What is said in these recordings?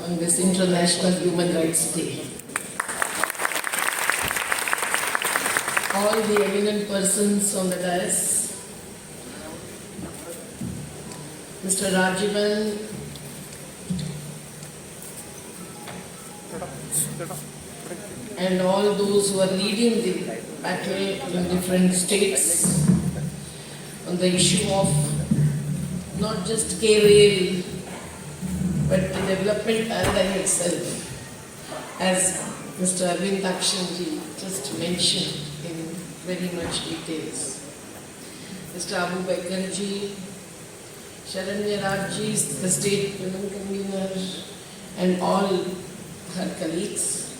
on this International Human Rights Day. All the eminent persons on the dais, Mr. Rajivan, and all those who are leading the battle in different states on the issue of not just K-Rail, but the development paradigm itself, as Mr. Arvind Akshanji just mentioned in very much details. Mr. Abu Bakarji, Sharanya Rajji, the state women convener, and all her colleagues.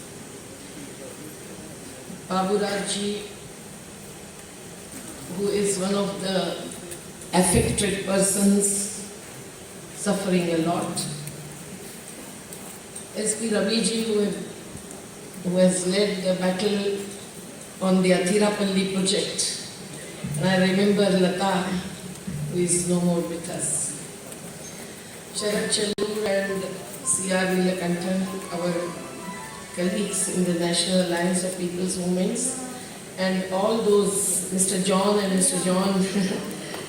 Babu Rajji, who is one of the affected persons suffering a lot. SP Raviji, who has led the battle on the Athirapalli project. And I remember Lata, who is no more with us. Sharat Chalur and C.R. Nilakantan, our colleagues in the National Alliance of People's Movements, and all those, Mr. John and Mr. John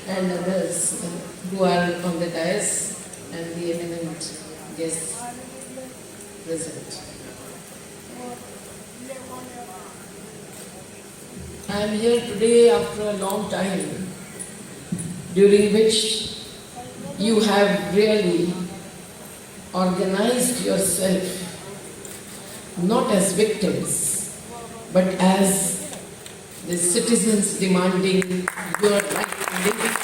and others who are on the dais, and the eminent guests present. I am here today after a long time, during which you have really organized yourself not as victims, but as the citizens demanding your right to live,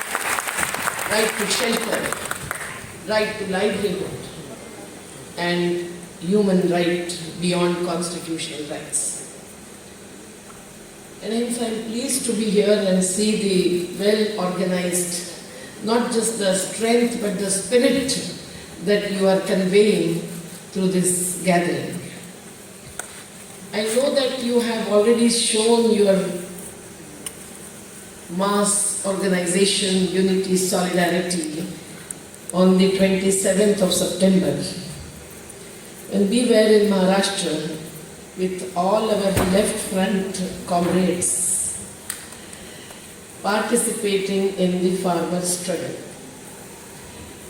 right to shelter, right to livelihood, and human right beyond constitutional rights. And hence I am pleased to be here and see the well-organized, not just the strength but the spirit that you are conveying through this gathering. I know that you have already shown your mass organization, unity, solidarity on the 27th of September. When we were in Maharashtra with all our left front comrades participating in the farmers' struggle.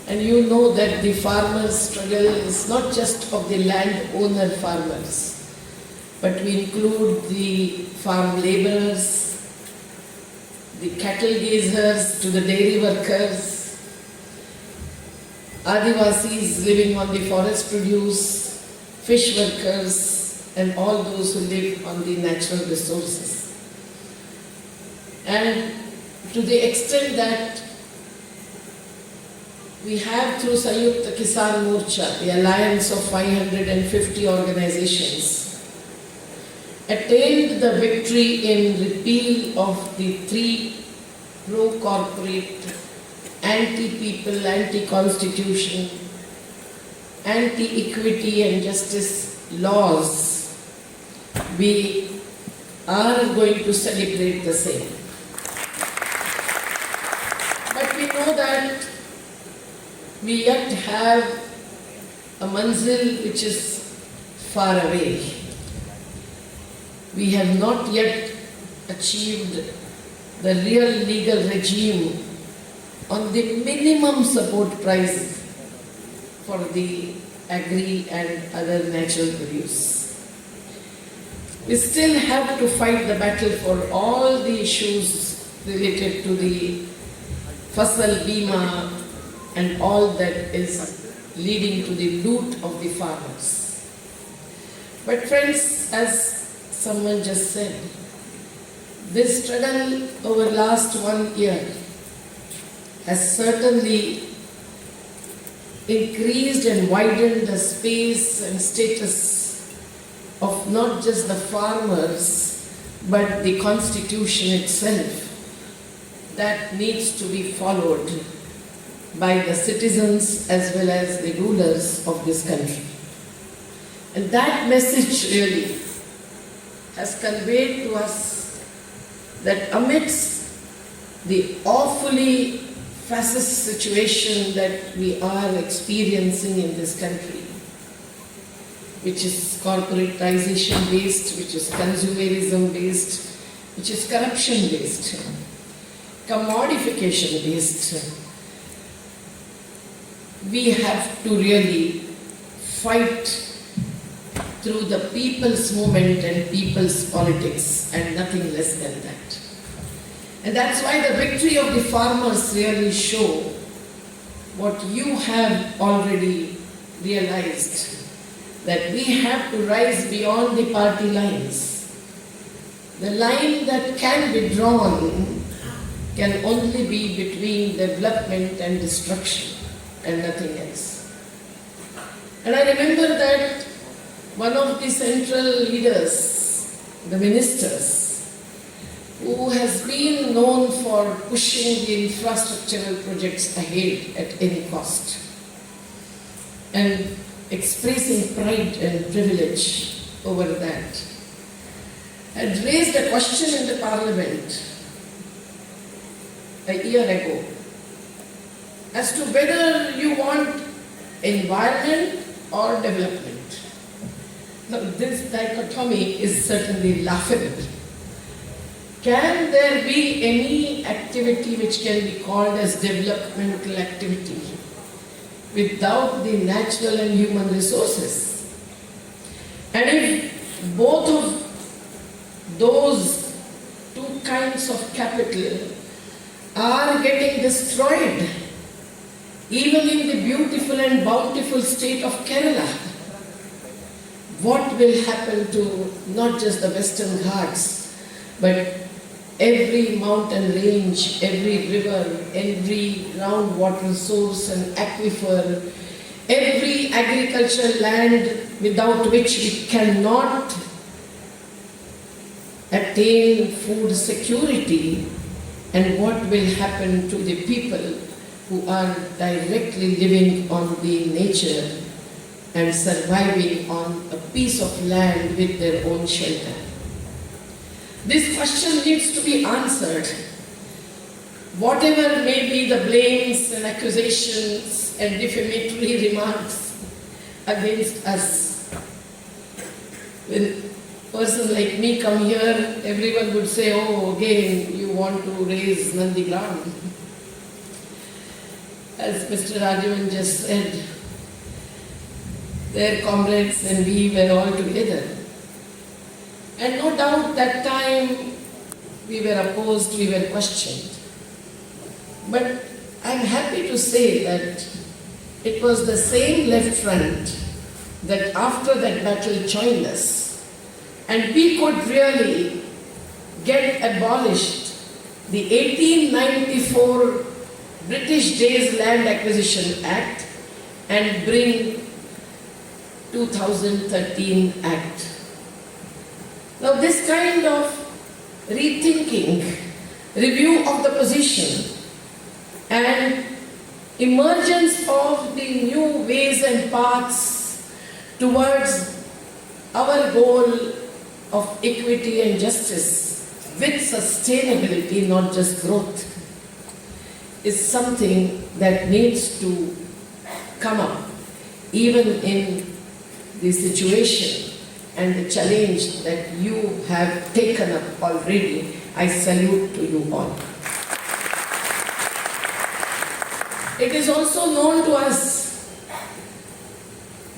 And you know that the farmers' struggle is not just of the landowner farmers, but we include the farm laborers, the cattle grazers to the dairy workers, Adivasis living on the forest produce, fish workers, and all those who live on the natural resources. And to the extent that we have through Sanyukta Kisan Morcha, the alliance of 550 organizations, attained the victory in repeal of the 3 pro-corporate, anti-people, anti-constitution, anti-equity and justice laws. We are going to celebrate the same. But we know that we yet have a manzil which is far away. We have not yet achieved the real legal regime on the minimum support price for the agri and other natural produce. We still have to fight the battle for all the issues related to the Fasal Bima and all that is leading to the loot of the farmers. But friends, as someone just said, this struggle over last 1 year has certainly increased and widened the space and status of not just the farmers, but the constitution itself that needs to be followed by the citizens as well as the rulers of this country. And that message really has conveyed to us that amidst the awfully fascist situation that we are experiencing in this country, which is corporatization based, which is consumerism based, which is corruption based, commodification based. We have to really fight through the people's movement and people's politics and nothing less than that. And that's why the victory of the farmers really show what you have already realized, that we have to rise beyond the party lines. The line that can be drawn can only be between development and destruction and nothing else. And I remember that one of the central leaders, the ministers, who has been known for pushing the infrastructural projects ahead at any cost and expressing pride and privilege over that, had raised a question in the parliament a year ago as to whether you want environment or development. Now, this dichotomy is certainly laughable. Can there be any activity which can be called as developmental activity without the natural and human resources? And if both of those two kinds of capital are getting destroyed, even in the beautiful and bountiful state of Kerala, what will happen to not just the Western Ghats, but every mountain range, every river, every groundwater source and aquifer, every agricultural land without which we cannot attain food security, and what will happen to the people who are directly living on the nature and surviving on a piece of land with their own shelter. This question needs to be answered. Whatever may be the blames and accusations and defamatory remarks against us, when a person like me come here, everyone would say, oh, again, you want to raise Nandigram. As Mr. Rajavan just said, their comrades and we were all together. And no doubt that time we were opposed, we were questioned. But I'm happy to say that it was the same left front that after that battle joined us, and we could really get abolished the 1894 British Days Land Acquisition Act and bring 2013 Act. Now this kind of rethinking, review of the position and emergence of the new ways and paths towards our goal of equity and justice with sustainability, not just growth, is something that needs to come up even in the situation and the challenge that you have taken up already. I salute to you all. It is also known to us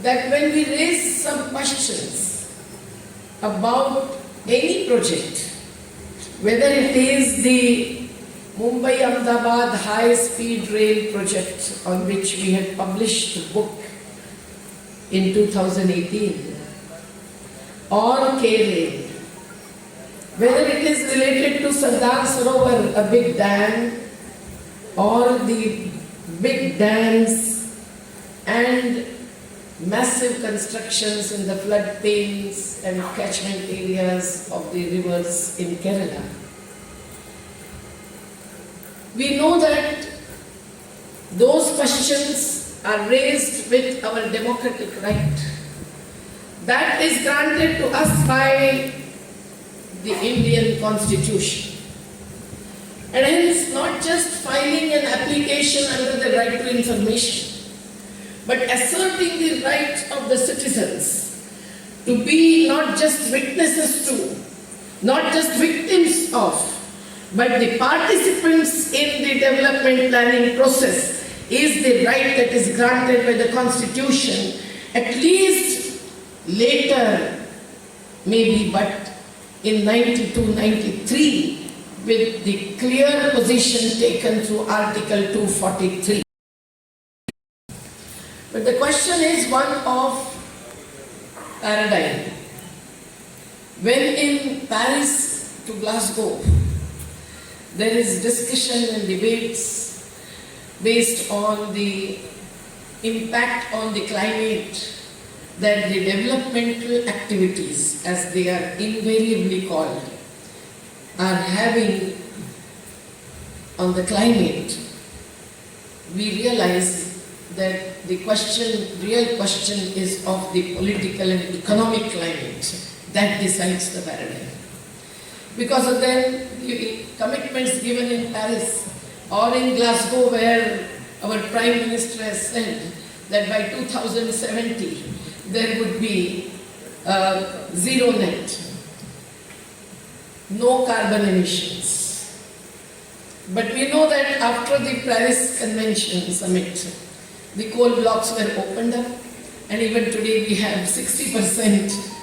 that when we raise some questions about any project, whether it is the Mumbai-Ahmedabad high-speed rail project on which we had published a book in 2018, or K-rail, whether it is related to Sardar Sarovar, a big dam, or the big dams and massive constructions in the floodplains and catchment areas of the rivers in Kerala. We know that those questions are raised with our democratic right. That is granted to us by the Indian Constitution. And hence, not just filing an application under the right to information, but asserting the right of the citizens to be not just witnesses to, not just victims of, but the participants in the development planning process is the right that is granted by the Constitution, at least later, maybe, but in 92-93, with the clear position taken through Article 243. But the question is one of paradigm. When in Paris to Glasgow, there is discussion and debates based on the impact on the climate that the developmental activities, as they are invariably called, are having on the climate, we realize that the real question is of the political and economic climate that decides the paradigm. Because of then the commitments given in Paris or in Glasgow, where our Prime Minister has said that by 2070 there would be zero net, no carbon emissions. But we know that after the Paris Convention Summit, the coal blocks were opened up, and even today we have 60%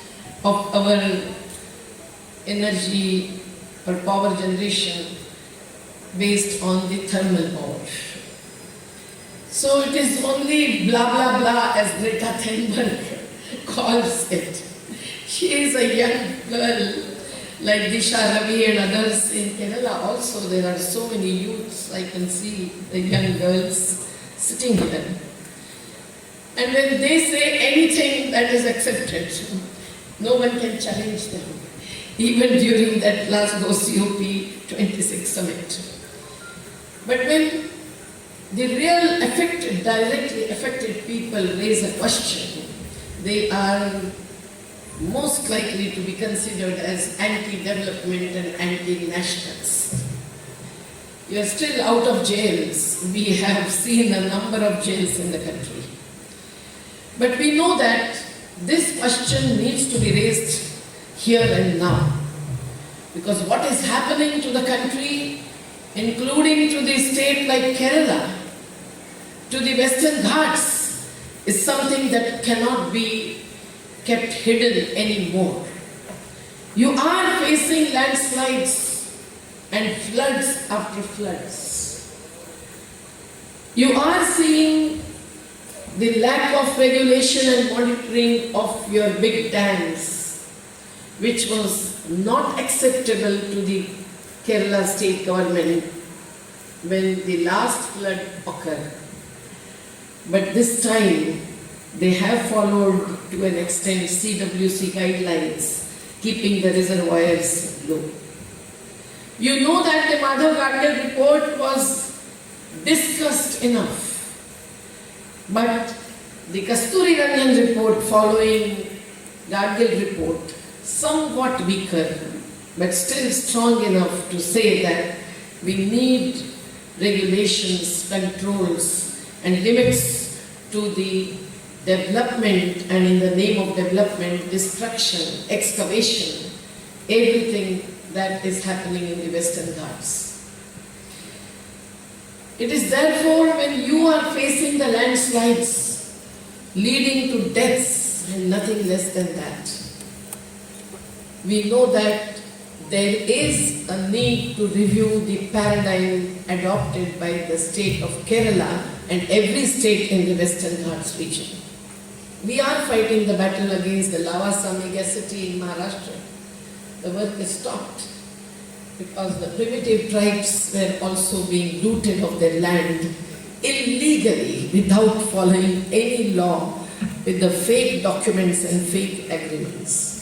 of our energy or power generation based on the thermal power. So it is only blah blah blah, as Greta Thunberg calls it. She is a young girl like Disha Ravi and others in Kerala. Also there are so many youths, I can see the young girls sitting here. And when they say anything that is accepted, no one can challenge them, even during that Glasgow COP26 summit. But when the real affected, directly affected people raise a question, they are most likely to be considered as anti-development and anti-nationals. You are still out of jails. We have seen a number of jails in the country. But we know that this question needs to be raised here and now. Because what is happening to the country, including to the state like Kerala, to the Western Ghats, is something that cannot be kept hidden anymore. You are facing landslides and floods after floods. You are seeing the lack of regulation and monitoring of your big dams, which was not acceptable to the Kerala state government when the last flood occurred. But this time, they have followed to an extent CWC guidelines, keeping the reservoirs low. You know that the Medhapatkar report was discussed enough. But the Kasturi Ranjan report following Gadgil report, somewhat weaker, but still strong enough to say that we need regulations, controls, and limits to the development, and in the name of development, destruction, excavation, everything that is happening in the Western Ghats. It is therefore when you are facing the landslides leading to deaths and nothing less than that, we know that there is a need to review the paradigm adopted by the state of Kerala and every state in the Western Ghats region. We are fighting the battle against the Lavasa megacity in Maharashtra. The work is stopped because the primitive tribes were also being looted of their land illegally without following any law, with the fake documents and fake agreements.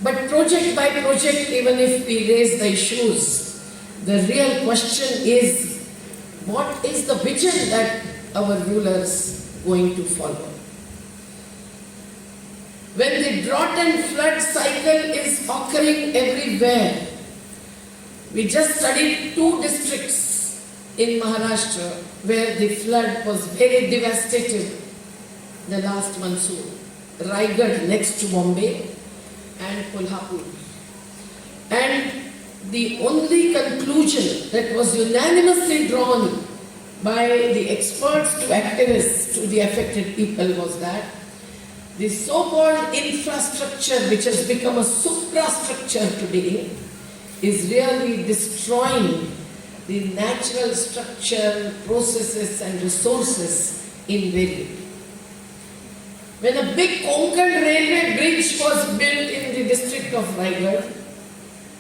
But project by project, even if we raise the issues, the real question is, what is the vision that our rulers are going to follow? When the drought and flood cycle is occurring everywhere, we just studied 2 districts in Maharashtra where the flood was very devastating the last monsoon. Raigad next to Bombay and Kolhapur. And the only conclusion that was unanimously drawn by the experts to activists to the affected people was that the so-called infrastructure, which has become a suprastructure today, is really destroying the natural structure, processes and resources in Delhi. When a big Konkan railway bridge was built in the district of Raigad,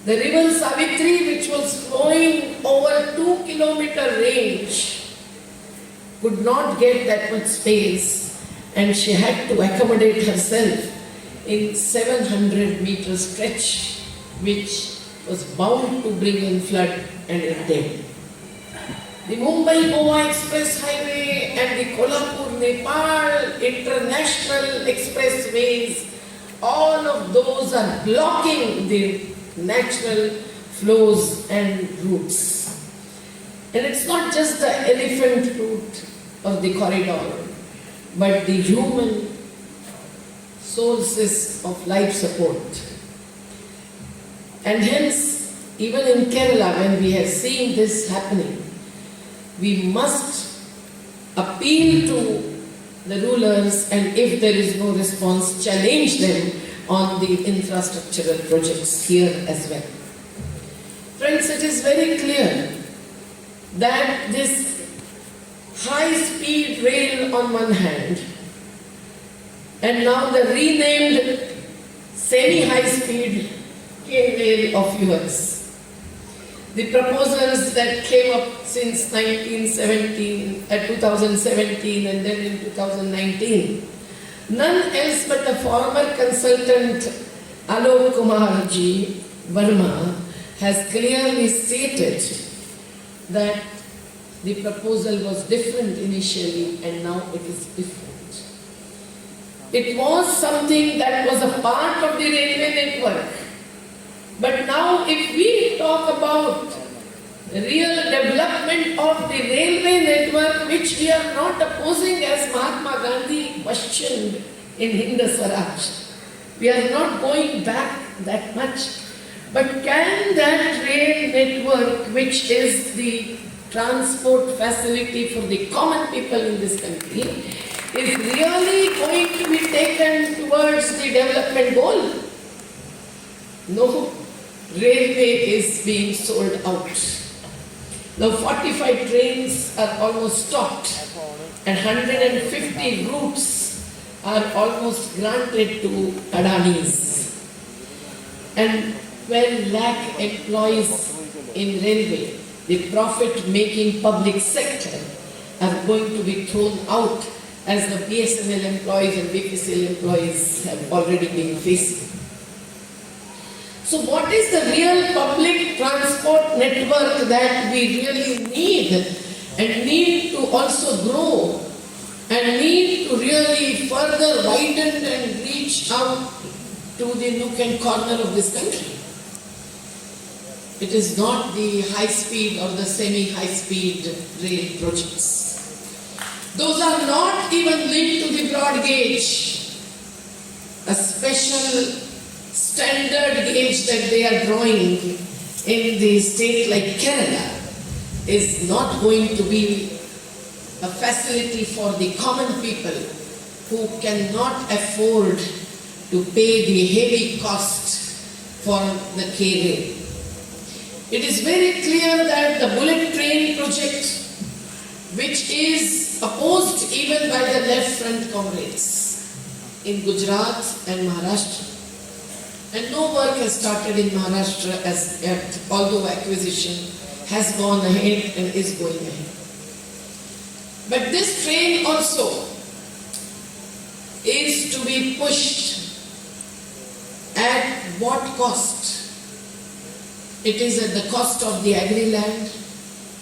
the river Savitri, which was flowing over 2-kilometer range, could not get that much space, and she had to accommodate herself in 700-meter stretch, which was bound to bring in flood and it did. The Mumbai-Goa Express Highway and the Kolhapur-Nepal International Expressways, all of those are blocking the natural flows and routes. And it's not just the elephant route or the corridor, but the human sources of life support. And hence, even in Kerala, when we have seen this happening, we must appeal to the rulers, and if there is no response, challenge them on the infrastructural projects here as well. Friends, it is very clear that this high-speed rail on one hand, and now the renamed semi-high-speed rail of yours, the proposals that came up since 2017 and then in 2019, none else but the former consultant Alok Kumar Ji Verma has clearly stated that the proposal was different initially and now it is different. It was something that was a part of the railway network. But now if we talk about real development of the railway network, which we are not opposing as Mahatma Gandhi questioned in Hind Swaraj, we are not going back that much. But can that rail network, which is the transport facility for the common people in this country, is really going to be taken towards the development goal? No. Railway is being sold out. Now 45 trains are almost stopped and 150 routes are almost granted to Adanis. And 12 lakh employees in railway, the profit-making public sector, are going to be thrown out as the BSNL employees and BPCL employees have already been facing. So what is the real public transport network that we really need and need to also grow and need to really further widen and reach out to the nook and corner of this country? It is not the high-speed or the semi-high-speed rail projects. Those are not even linked to the broad gauge, a special standard gauge that they are drawing in the state like Kerala is not going to be a facility for the common people who cannot afford to pay the heavy cost for the K-rail. It is very clear that the bullet train project, which is opposed even by the left front comrades in Gujarat and Maharashtra, and no work has started in Maharashtra as yet, although acquisition has gone ahead and is going ahead. But this train also is to be pushed at what cost? It is at the cost of the agri-land,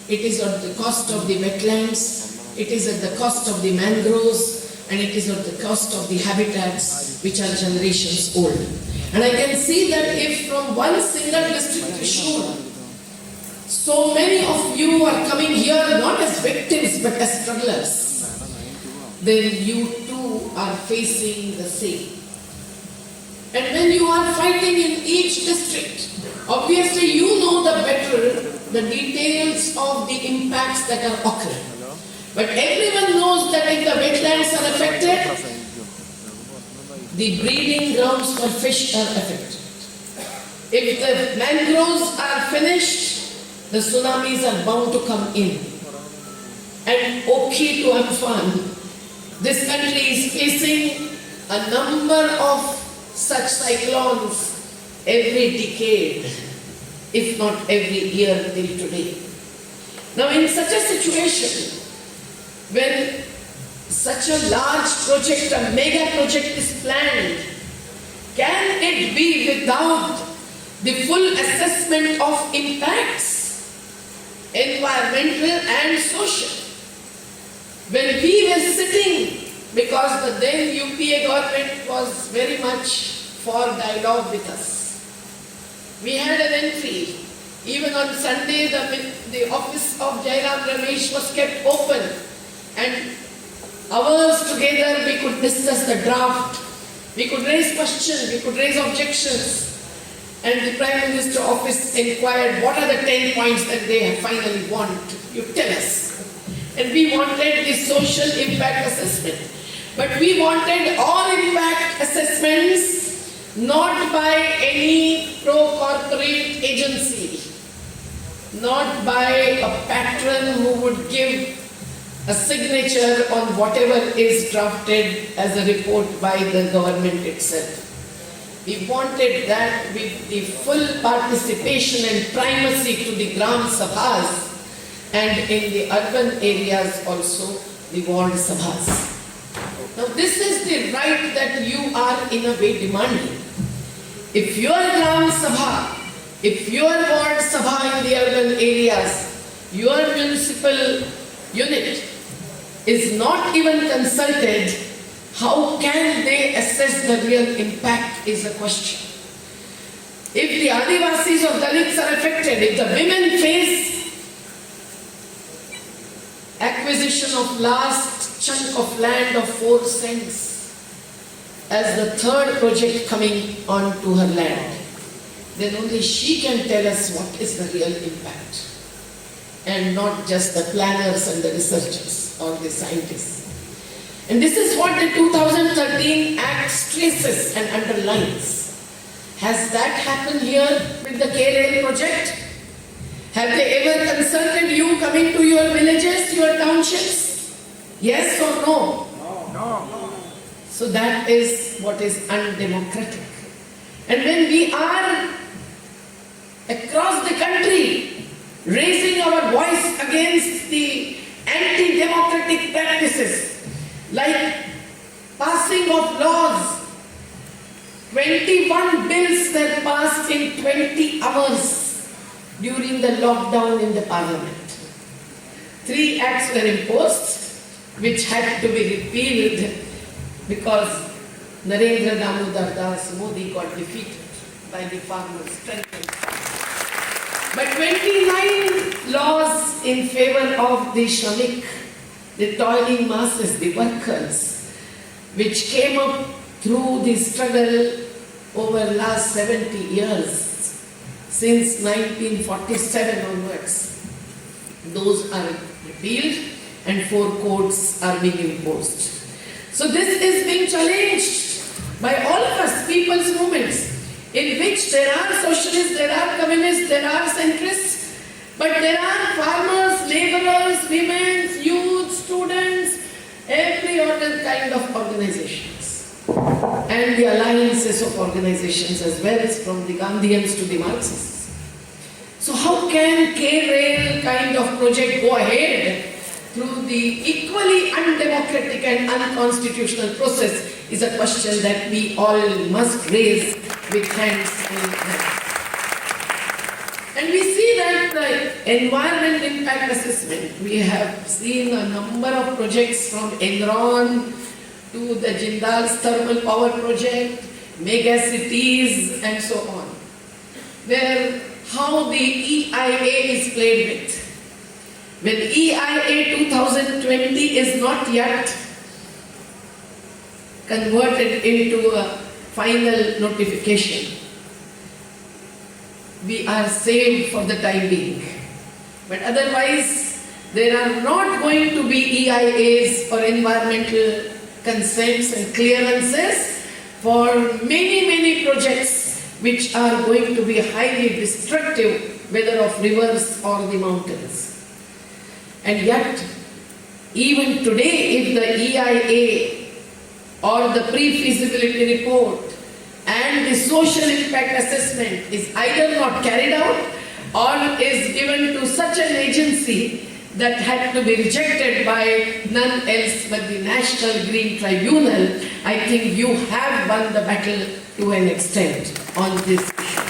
it is at the cost of the wetlands, it is at the cost of the mangroves, and it is at the cost of the habitats which are generations old. And I can see that if from one single district Thrissur, so many of you are coming here not as victims but as strugglers. then you too are facing the same. And when you are fighting in each district, obviously you know the better the details of the impacts that are occurring. But everyone knows that if the wetlands are affected, the breeding grounds for fish are affected. If the mangroves are finished, the tsunamis are bound to come in. And Okhi to Amphan, this country is facing a number of such cyclones every decade, if not every year till today. Now in such a situation, when such a large project, a mega project is planned, can it be without the full assessment of impacts, environmental and social? When we were sitting, because the then UPA government was very much for dialogue with us, we had an entry. Even on Sunday, the office of Jairam Ramesh was kept open, and hours together we could discuss the draft, we could raise questions, we could raise objections, and the Prime Minister office inquired what are the 10 points that they finally want, you tell us. And we wanted the social impact assessment. But we wanted all impact assessments not by any pro-corporate agency, not by a patron who would give a signature on whatever is drafted as a report by the government itself. We wanted that with the full participation and primacy to the Gram Sabhas, and in the urban areas also the ward Sabhas. Now this is the right that you are in a way demanding. If your Gram Sabha, if your ward Sabha in the urban areas, your municipal unit is not even consulted, how can they assess the real impact is a question. If the Adivasis or Dalits are affected, if the women face acquisition of last chunk of land of 4 cents as the third project coming onto her land, then only she can tell us what is the real impact, and not just the planners and the researchers or the scientists. And this is what the 2013 Act stresses and underlines. Has that happened here with the K-Rail project? Have they ever consulted you coming to your villages, your townships? Yes or no? No. So that is what is undemocratic. And when we are across the country raising our voice against the anti-democratic practices, like passing of laws, 21 bills were passed in 20 hours during the lockdown in the parliament. 3 acts were imposed which had to be repealed because Narendra Damodar Das Modi got defeated by the farmers' strength. But 29 laws in favor of the Shramik, the toiling masses, the workers, which came up through the struggle over last 70 years, since 1947 onwards, those are repealed and 4 codes are being imposed. So this is being challenged by all of us, people's movements, in which there are socialists, there are communists, there are centrists, but there are farmers, laborers, women, youth, students, every other kind of organizations. And the alliances of organizations as well, from the Gandhians to the Marxists. So how can K-Rail kind of project go ahead through the equally undemocratic and unconstitutional process is a question that we all must raise with hands in hands. And we see that the environment impact assessment, we have seen a number of projects from Enron to the Jindal's thermal power project, mega cities and so on, where how the EIA is played with. When EIA 2020 is not yet converted into a final notification, we are saved for the time being. But otherwise, there are not going to be EIAs or environmental consents and clearances for many projects which are going to be highly destructive, whether of rivers or the mountains. And yet, even today, if the EIA or the pre-feasibility report and the social impact assessment is either not carried out or is given to such an agency that had to be rejected by none else but the National Green Tribunal, I think you have won the battle to an extent on this issue.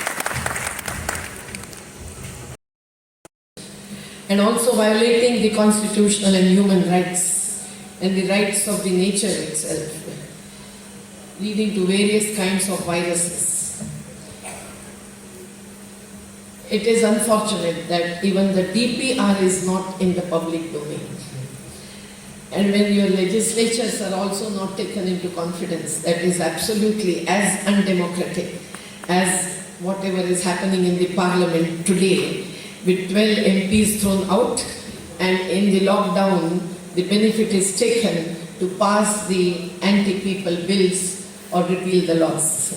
And also violating the constitutional and human rights and the rights of the nature itself, leading to various kinds of viruses. It is unfortunate that even the DPR is not in the public domain. And when your legislatures are also not taken into confidence, that is absolutely as undemocratic as whatever is happening in the parliament today, with 12 MPs thrown out, and in the lockdown, the benefit is taken to pass the anti-people bills or repeal the laws.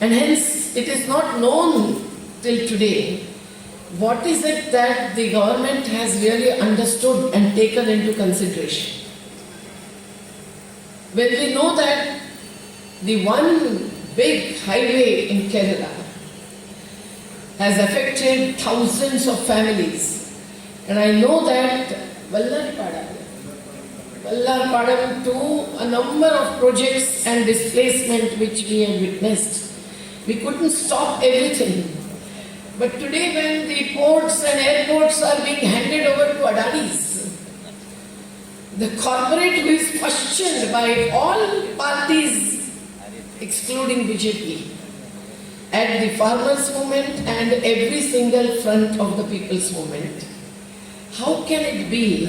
And hence, it is not known till today what is it that the government has really understood and taken into consideration. When we know that the one big highway in Kerala has affected thousands of families, and I know that Vallarpadam to a number of projects and displacement which we have witnessed, we couldn't stop everything. But today when the ports and airports are being handed over to Adanis, the corporate who is questioned by all parties excluding BJP, at the farmers' movement and every single front of the people's movement, how can it be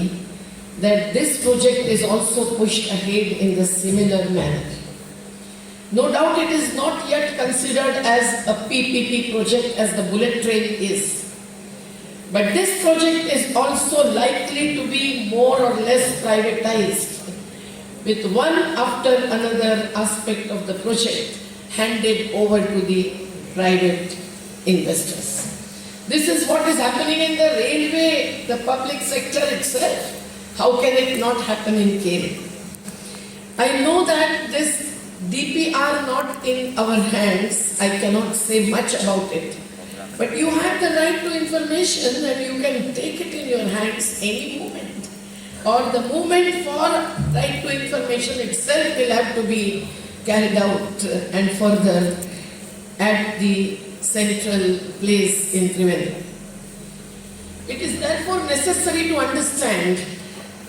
that this project is also pushed ahead in the similar manner? No doubt it is not yet considered as a PPP project as the bullet train is. But this project is also likely to be more or less privatized, with one after another aspect of the project handed over to the private investors. This is what is happening in the railway, the public sector itself. How can it not happen in Kerala? I know that this DPR not in our hands, I cannot say much about it. But you have the right to information and you can take it in your hands any moment. Or the movement for right to information itself will have to be carried out and further at the central place in Trivandrum. It is therefore necessary to understand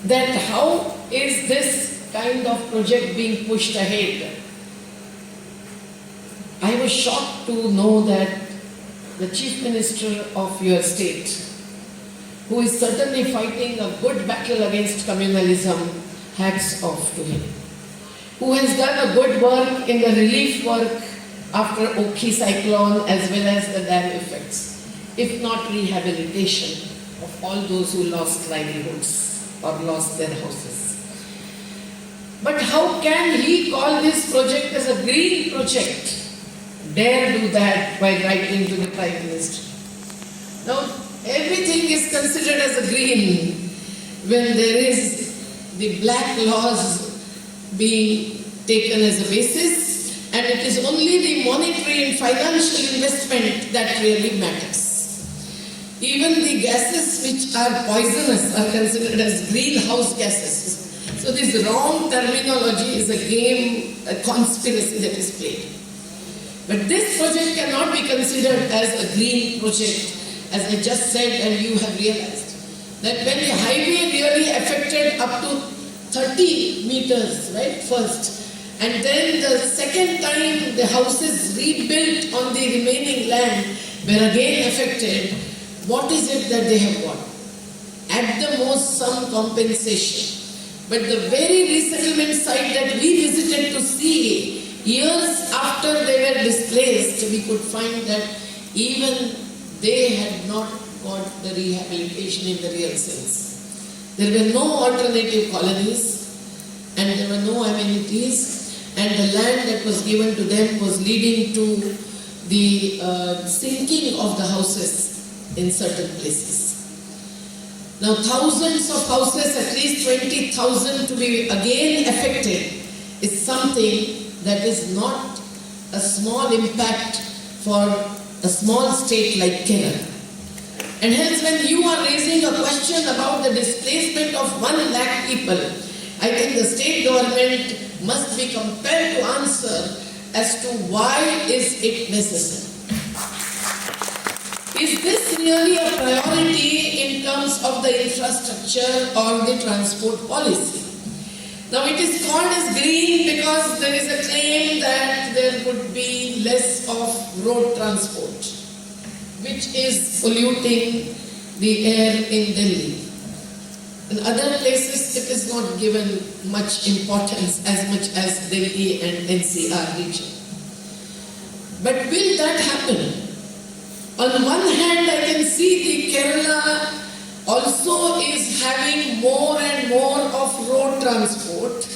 that how is this kind of project being pushed ahead. I was shocked to know that the Chief Minister of your state, who is certainly fighting a good battle against communalism, hats off to him, who has done a good work in the relief work after Okhi cyclone as well as the dam effects, if not rehabilitation of all those who lost livelihoods or lost their houses. But how can he call this project as a green project? Dare do that while writing to the Prime Minister. Now, everything is considered as a green when there is the black laws being taken as a basis, and it is only the monetary and financial investment that really matters. Even the gases which are poisonous are considered as greenhouse gases. So this wrong terminology is a game, a conspiracy that is played. But this project cannot be considered as a green project, as I just said, and you have realized that when the highway really affected up to 30 meters, right, first, and then the second time the houses rebuilt on the remaining land were again affected, what is it that they have got? At the most, some compensation. But the very resettlement site that we visited to see, years after they were displaced, we could find that even they had not got the rehabilitation in the real sense. There were no alternative colonies and there were no amenities, and the land that was given to them was leading to the sinking of the houses in certain places. Now thousands of houses, at least 20,000 to be again affected, is something that is not a small impact for a small state like Kerala. And hence when you are raising a question about the displacement of 1 lakh people, I think the state government must be compelled to answer as to why is it necessary. Is this really a priority in terms of the infrastructure or the transport policy? Now it is called as green because there is a claim that there would be less of road transport, which is polluting the air in Delhi. In other places it is not given much importance as much as Delhi and NCR region. But will that happen? On one hand, I can see the Kerala also is having more and more of road transport,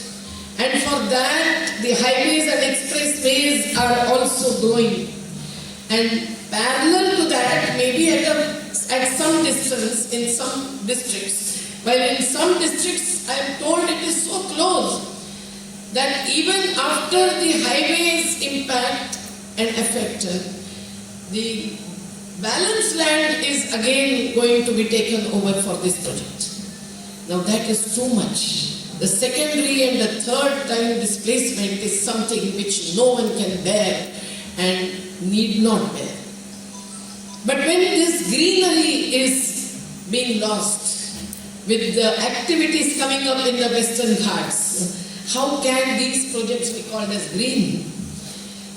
and for that the highways and expressways are also growing. And parallel to that, maybe at some distance in some districts, while in some districts I am told it is so close that even after the highways impact and affect, the balance land is again going to be taken over for this project. Now that is too much. The secondary and the third time displacement is something which no one can bear and need not bear. But when this greenery is being lost, with the activities coming up in the Western Ghats, how can these projects be called as green?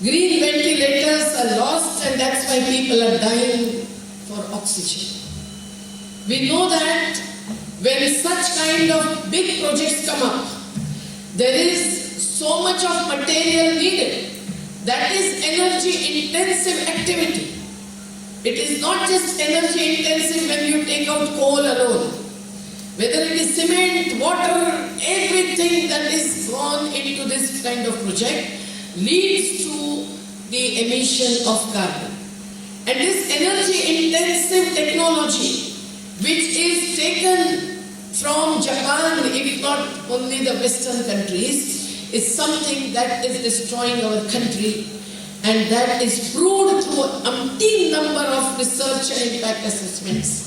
Green ventilators are lost, and that's why people are dying for oxygen. We know that when such kind of big projects come up, there is so much of material needed. That is energy intensive activity. It is not just energy intensive when you take out coal alone. Whether it is cement, water, everything that is gone into this kind of project leads to the emission of carbon. And this energy intensive technology, which is taken from Japan, if not only the Western countries, is something that is destroying our country, and that is proved through an umpteen number of research and impact assessments.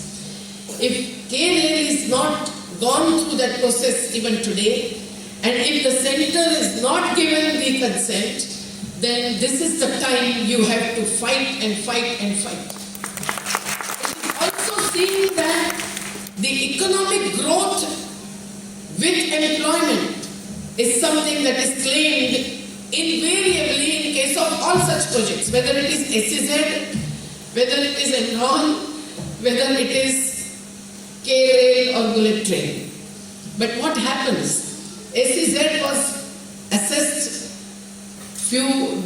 If K-Rail is not gone through that process even today, and if the center is not given the consent, then this is the time you have to fight and fight and fight. It is also seen that the economic growth with employment is something that is claimed invariably in case of all such projects, whether it is SEZ, whether it is Enron, whether it is K-Rail or bullet train. But what happens? SEZ was assessed few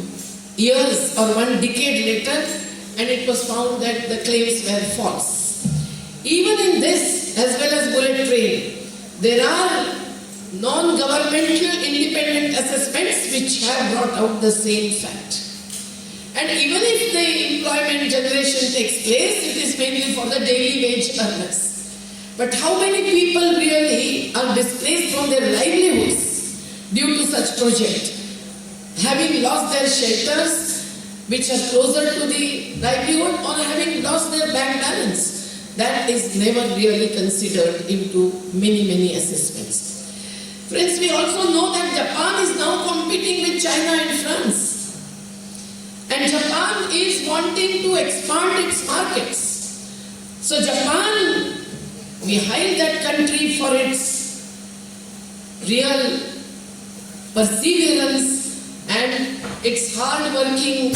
years or 1 decade later, and it was found that the claims were false. Even in this, as well as bullet train, there are non-governmental independent assessments which have brought out the same fact. And even if the employment generation takes place, it is mainly for the daily wage earners. But how many people really are displaced from their livelihoods due to such project? Having lost their shelters, which are closer to the livelihood, or having lost their bank balance. That is never really considered into many assessments. Friends, we also know that Japan is now competing with China and France. And Japan is wanting to expand its markets. So Japan, we hail that country for its real perseverance and its hard-working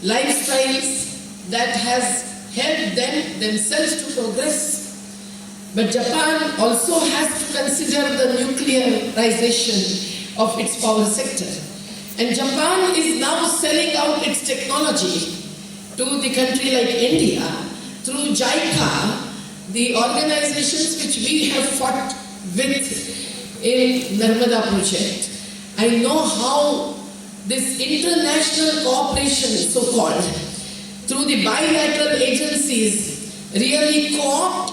lifestyles that has helped them themselves to progress. But Japan also has to consider the nuclearization of its power sector. And Japan is now selling out its technology to the country like India through JICA, the organizations which we have fought with in Narmada project. I know how this international cooperation, so-called, through the bilateral agencies really co-opt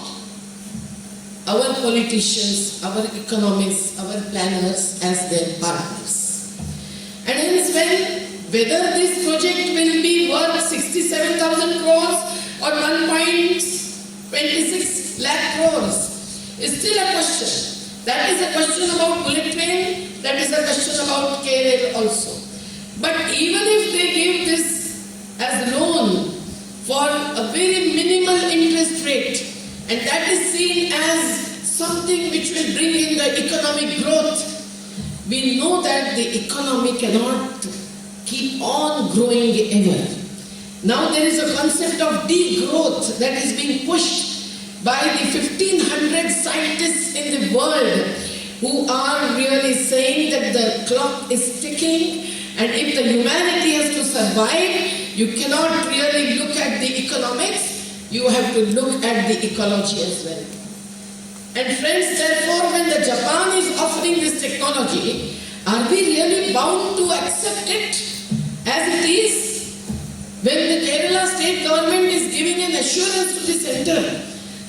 our politicians, our economists, our planners as their partners. And hence whether this project will be worth 67,000 crores or 1.26 lakh crores is still a question. That is a question about bullet train, that is a question about K-rail also. But even if they give this as loan for a very minimal interest rate, and that is seen as something which will bring in the economic growth, we know that the economy cannot keep on growing ever. Now there is a concept of degrowth that is being pushed by the 1,500 scientists in the world who are really saying that the clock is ticking, and if the humanity has to survive, you cannot really look at the economics, you have to look at the ecology as well. And friends, therefore, when the Japan is offering this technology, are we really bound to accept it as it is? When the Kerala state government is giving an assurance to the center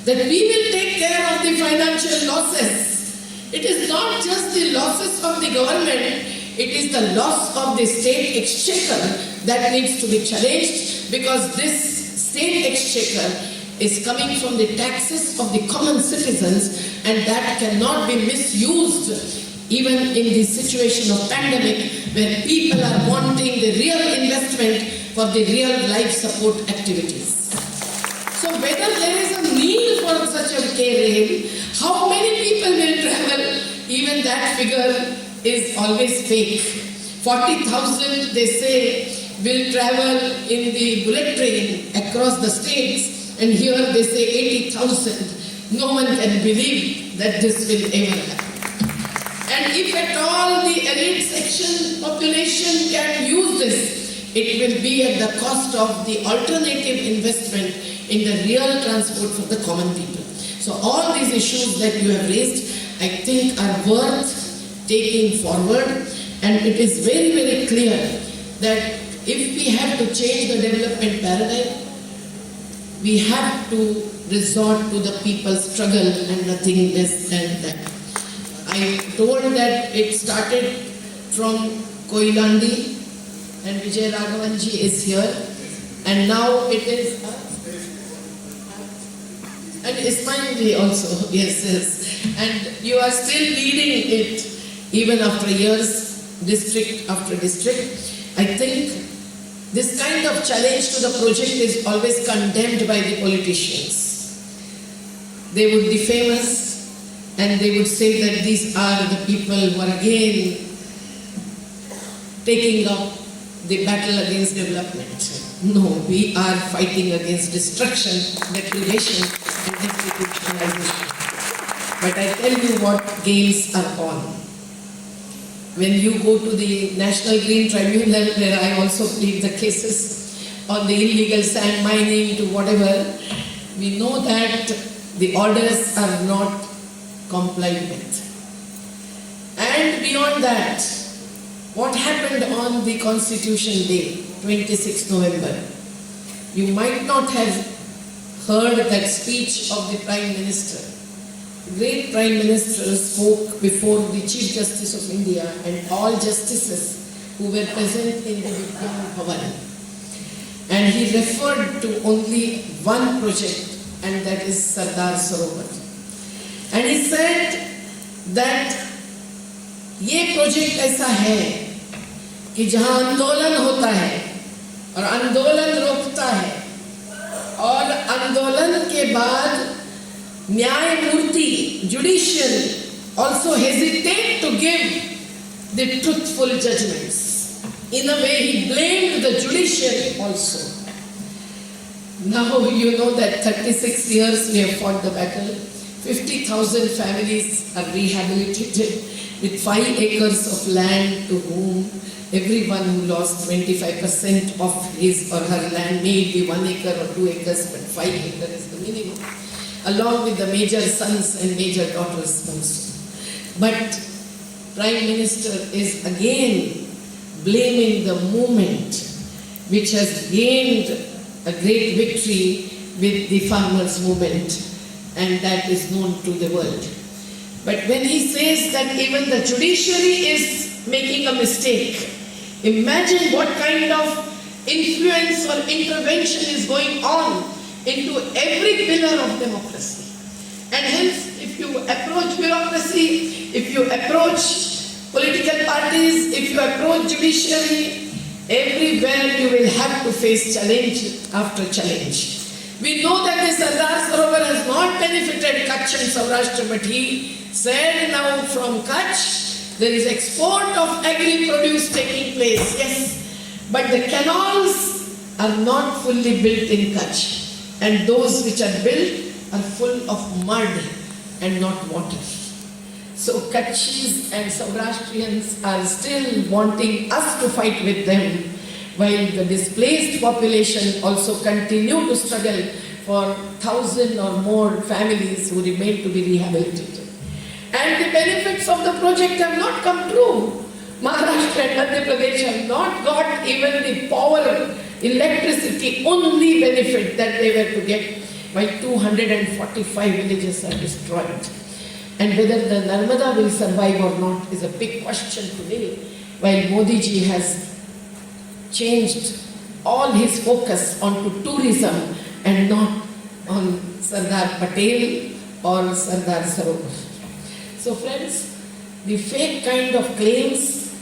that we will take care of the financial losses, it is not just the losses of the government, it is the loss of the state exchequer that needs to be challenged, because this state exchequer is coming from the taxes of the common citizens, and that cannot be misused even in the situation of pandemic, where people are wanting the real investment for the real life support activities. So whether there is a need for such a K-rail, how many people will travel, even that figure is always fake. 40,000 they say will travel in the bullet train across the states, and here they say 80,000. No one can believe that this will ever happen. And if at all the elite section population can use this, it will be at the cost of the alternative investment in the real transport for the common people. So all these issues that you have raised, I think are worth taking forward, and it is very, very clear that if we have to change the development paradigm, we have to resort to the people's struggle and nothing less than that. I told that it started from Koilandi, and Vijay Raghavanji is here, and now it is, and Ismailji also, yes, and you are still leading it even after years, district after district. I think this kind of challenge to the project is always condemned by the politicians. They would defame us, and they would say that these are the people who are again taking up the battle against development. No, we are fighting against destruction, degradation, and institutionalization. But I tell you what games are on. When you go to the National Green Tribunal, where I also plead the cases on the illegal sand mining to whatever, we know that the orders are not complied with. And beyond that, what happened on the Constitution Day, 26 November? You might not have heard that speech of the Prime Minister. The great Prime Minister spoke before the Chief Justice of India and all justices who were present in the Vigyan Bhavan. And he referred to only one project, and that is Sardar Sarovar. And he said that ये project ऐसा है कि जहां आंदोलन होता है और आंदोलन रोकता है, और आंदोलन के बाद न्यायमूर्ति judicial also hesitate to give the truthful judgments. In a way, he blamed the judiciary also. Now you know that 36 years we have fought the battle. 50,000 families are rehabilitated with 5 acres of land to whom everyone who lost 25% of his or her land, may be 1 acre or 2 acres, but 5 acres is the minimum, along with the major sons and major daughters also. But Prime Minister is again blaming the movement which has gained a great victory with the farmers' movement, and that is known to the world. But when he says that even the judiciary is making a mistake, imagine what kind of influence or intervention is going on into every pillar of democracy. And hence, if you approach bureaucracy, if you approach political parties, if you approach judiciary, everywhere you will have to face challenge after challenge. We know that the Sardar Sarovar has not benefited Kutch and Saurashtra, but he said now from Kutch there is export of agri-produce taking place, yes, but the canals are not fully built in Kutch, and those which are built are full of mud and not water. So Kutchis and Saurashtrians are still wanting us to fight with them, while the displaced population also continue to struggle for 1,000 or more families who remain to be rehabilitated. And the benefits of the project have not come true. Maharashtra and Madhya Pradesh have not got even the power, electricity, only benefit that they were to get, while 245 villages are destroyed. And whether the Narmada will survive or not is a big question today, while Modi ji has changed all his focus onto tourism and not on Sardar Patel or Sardar Sarovar. So friends, the fake kind of claims,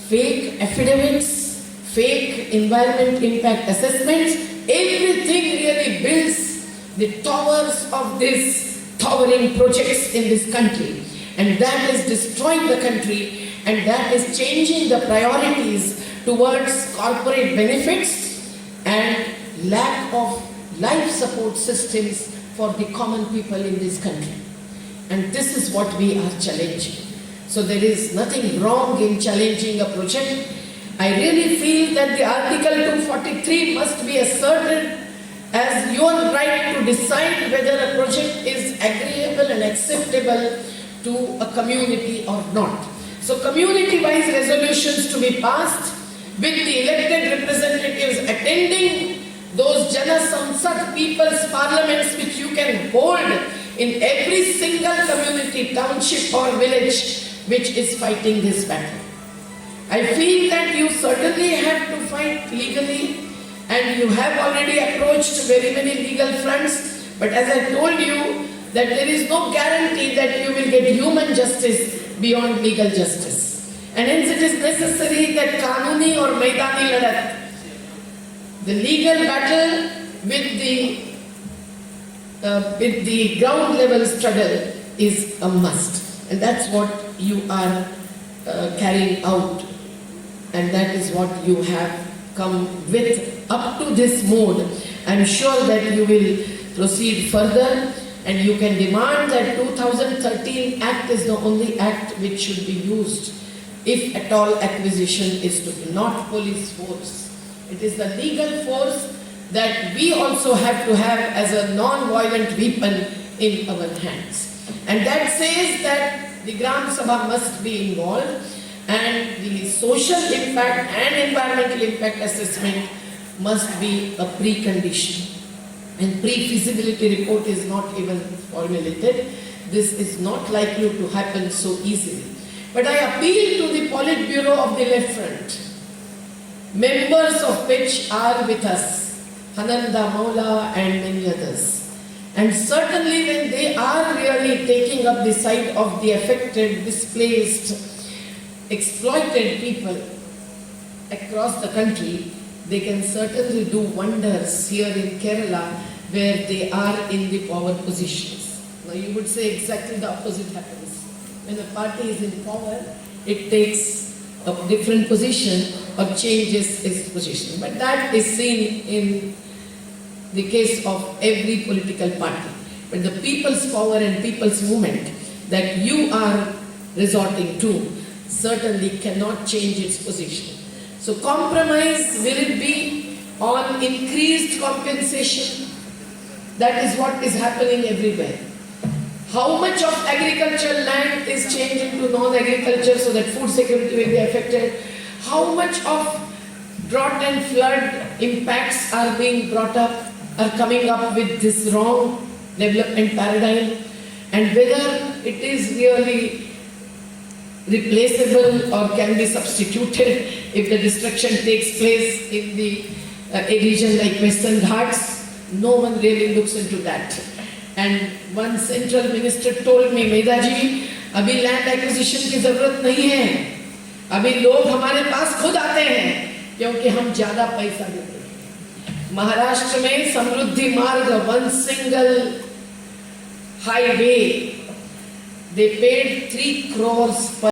fake affidavits, fake environment impact assessments, everything really builds the towers of these towering projects in this country, and that is destroying the country, and that is changing the priorities towards corporate benefits and lack of life support systems for the common people in this country. And this is what we are challenging. So there is nothing wrong in challenging a project. I really feel that the Article 243 must be asserted as your right to decide whether a project is agreeable and acceptable to a community or not. So community-wise resolutions to be passed with the elected representatives attending those Jana Samsad people's parliaments which you can hold in every single community, township or village which is fighting this battle. I feel that you certainly have to fight legally, and you have already approached very many legal fronts, but as I told you that there is no guarantee that you will get human justice beyond legal justice. And hence it is necessary that Kanuni or Maidani Ladat, the legal battle with the ground level struggle is a must. And that's what you are carrying out, and that is what you have come with up to this mode. I am sure that you will proceed further, and you can demand that 2013 Act is the only Act which should be used if at all acquisition is to be, not police force. It is the legal force that we also have to have as a non-violent weapon in our hands. And that says that the Gram Sabha must be involved, and the social impact and environmental impact assessment must be a precondition. And pre-feasibility report is not even formulated. This is not likely to happen so easily. But I appeal to the Politburo of the Left Front, members of which are with us, Hananda Maula and many others. And certainly when they are really taking up the side of the affected, displaced, exploited people across the country, they can certainly do wonders here in Kerala where they are in the power positions. Now you would say exactly the opposite happens. When a party is in power, it takes a different position or changes its position. But that is seen in the case of every political party. but the people's power and people's movement that you are resorting to certainly cannot change its position. So compromise, will it be on increased compensation? That is what is happening everywhere. How much of agricultural land is changed into non-agriculture so that food security will be affected? How much of drought and flood impacts are being brought up, are coming up with this wrong development paradigm? And whether it is really replaceable or can be substituted if the destruction takes place in a region like Western Ghats, no one really looks into that. And one central minister told me, Medha ji, अभी land acquisition की जरूरत नहीं है, अभी लोग हमारे पास खुद आते हैं क्योंकि हम ज्यादा पैसा देते हैं. महाराष्ट्र में समृद्धि मार्ग, one single highway, they paid 3 crores per